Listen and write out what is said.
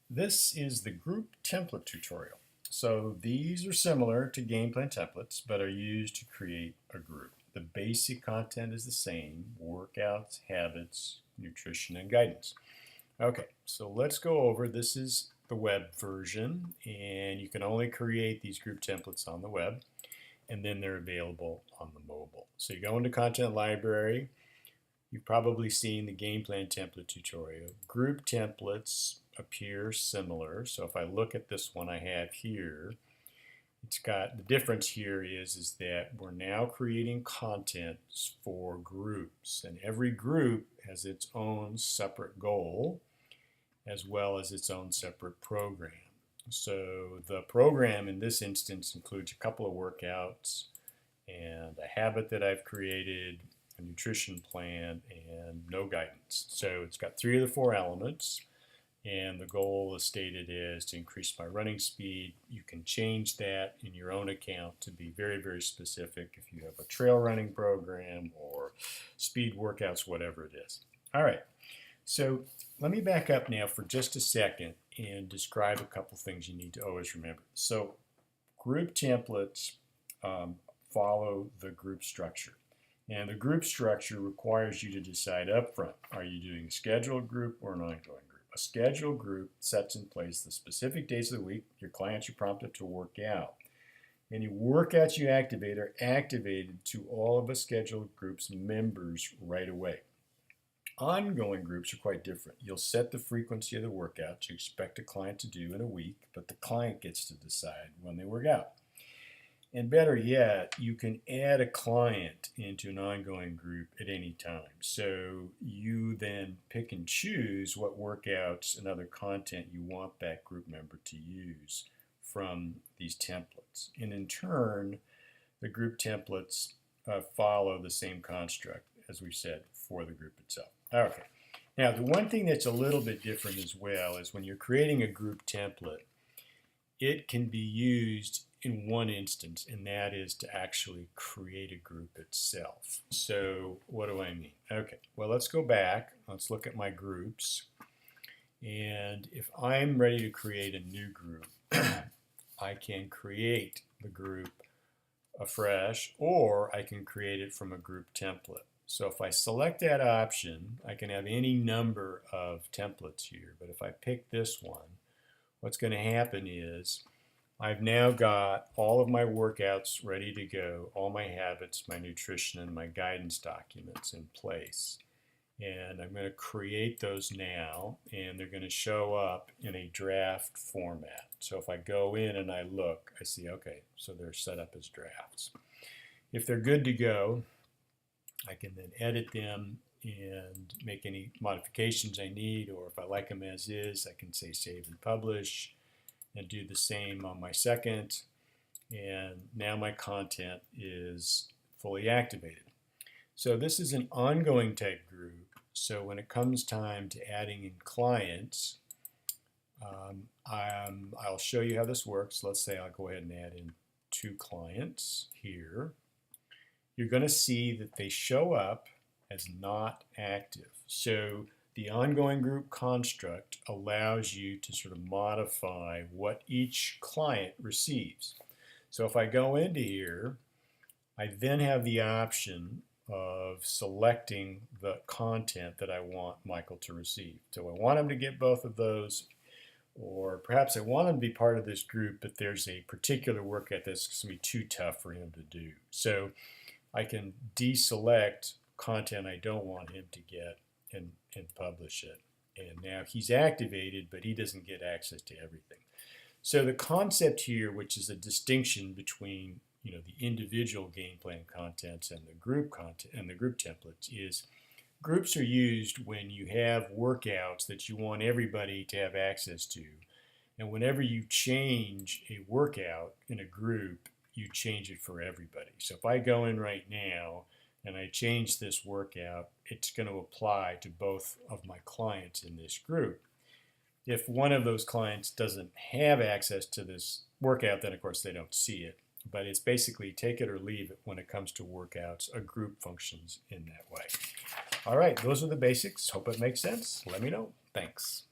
This is the group template tutorial. So these are similar to game plan templates, but are used to create a group. The basic content is the same: workouts, habits, nutrition, and guidance. Okay, so let's go over. This is the web version, and you can only create these group templates on the web, and then they're available on the mobile. So you go into Content Library. You've probably seen the game plan template tutorial. Group templates appear similar. So if I look at this one I have here, it's got the difference here is that we're now creating content for groups, and every group has its own separate goal as well as its own separate program. So the program in this instance includes a couple of workouts and a habit that I've created, a nutrition plan, and no guidance. So it's got 3 of the 4 elements, and the goal is stated as to increase my running speed. You can change that in your own account to be very, very specific if you have a trail running program or speed workouts, whatever it is. All right, so let me back up now for just a second and describe a couple things you need to always remember. So group templates follow the group structure. And the group structure requires you to decide up front, are you doing a scheduled group or an ongoing group? A scheduled group sets in place the specific days of the week your clients are prompted to work out. Any workouts you activate are activated to all of a scheduled group's members right away. Ongoing groups are quite different. You'll set the frequency of the workouts you expect a client to do in a week, but the client gets to decide when they work out. And better yet, you can add a client into an ongoing group at any time. So you then pick and choose what workouts and other content you want that group member to use from these templates. And in turn, the group templates follow the same construct as we said for the group itself. Okay. Now, the one thing that's a little bit different as well is when you're creating a group template, it can be used in one instance, and that is to actually create a group itself. So what do I mean? Okay, well, let's go back. Let's look at my groups. And if I'm ready to create a new group, I can create the group afresh, or I can create it from a group template. So if I select that option, I can have any number of templates here. But if I pick this one, what's going to happen is I've now got all of my workouts ready to go, all my habits, my nutrition, and my guidance documents in place. And I'm going to create those now, and they're going to show up in a draft format. So if I go in and I look, I see, okay, so they're set up as drafts. If they're good to go, I can then edit them and make any modifications I need, or if I like them as is, I can say save and publish, and do the same on my second, and now my content is fully activated. So this is an ongoing type group, so when it comes time to adding in clients, I'll show you how this works. Let's say I'll go ahead and add in 2 clients here. You're going to see that they show up as not active. So the ongoing group construct allows you to sort of modify what each client receives. So if I go into here, I then have the option of selecting the content that I want Michael to receive. So I want him to get both of those, or perhaps I want him to be part of this group, but there's a particular workout that's going to be too tough for him to do. So I can deselect content I don't want him to get and publish it. And now he's activated, but he doesn't get access to everything. So the concept here, which is a distinction between the individual game plan contents and the group content and the group templates, is groups are used when you have workouts that you want everybody to have access to. And whenever you change a workout in a group, you change it for everybody. So if I go in right now and I change this workout, it's going to apply to both of my clients in this group. If one of those clients doesn't have access to this workout, then of course they don't see it. But it's basically take it or leave it when it comes to workouts. A group functions in that way. All right, those are the basics. Hope it makes sense. Let me know. Thanks.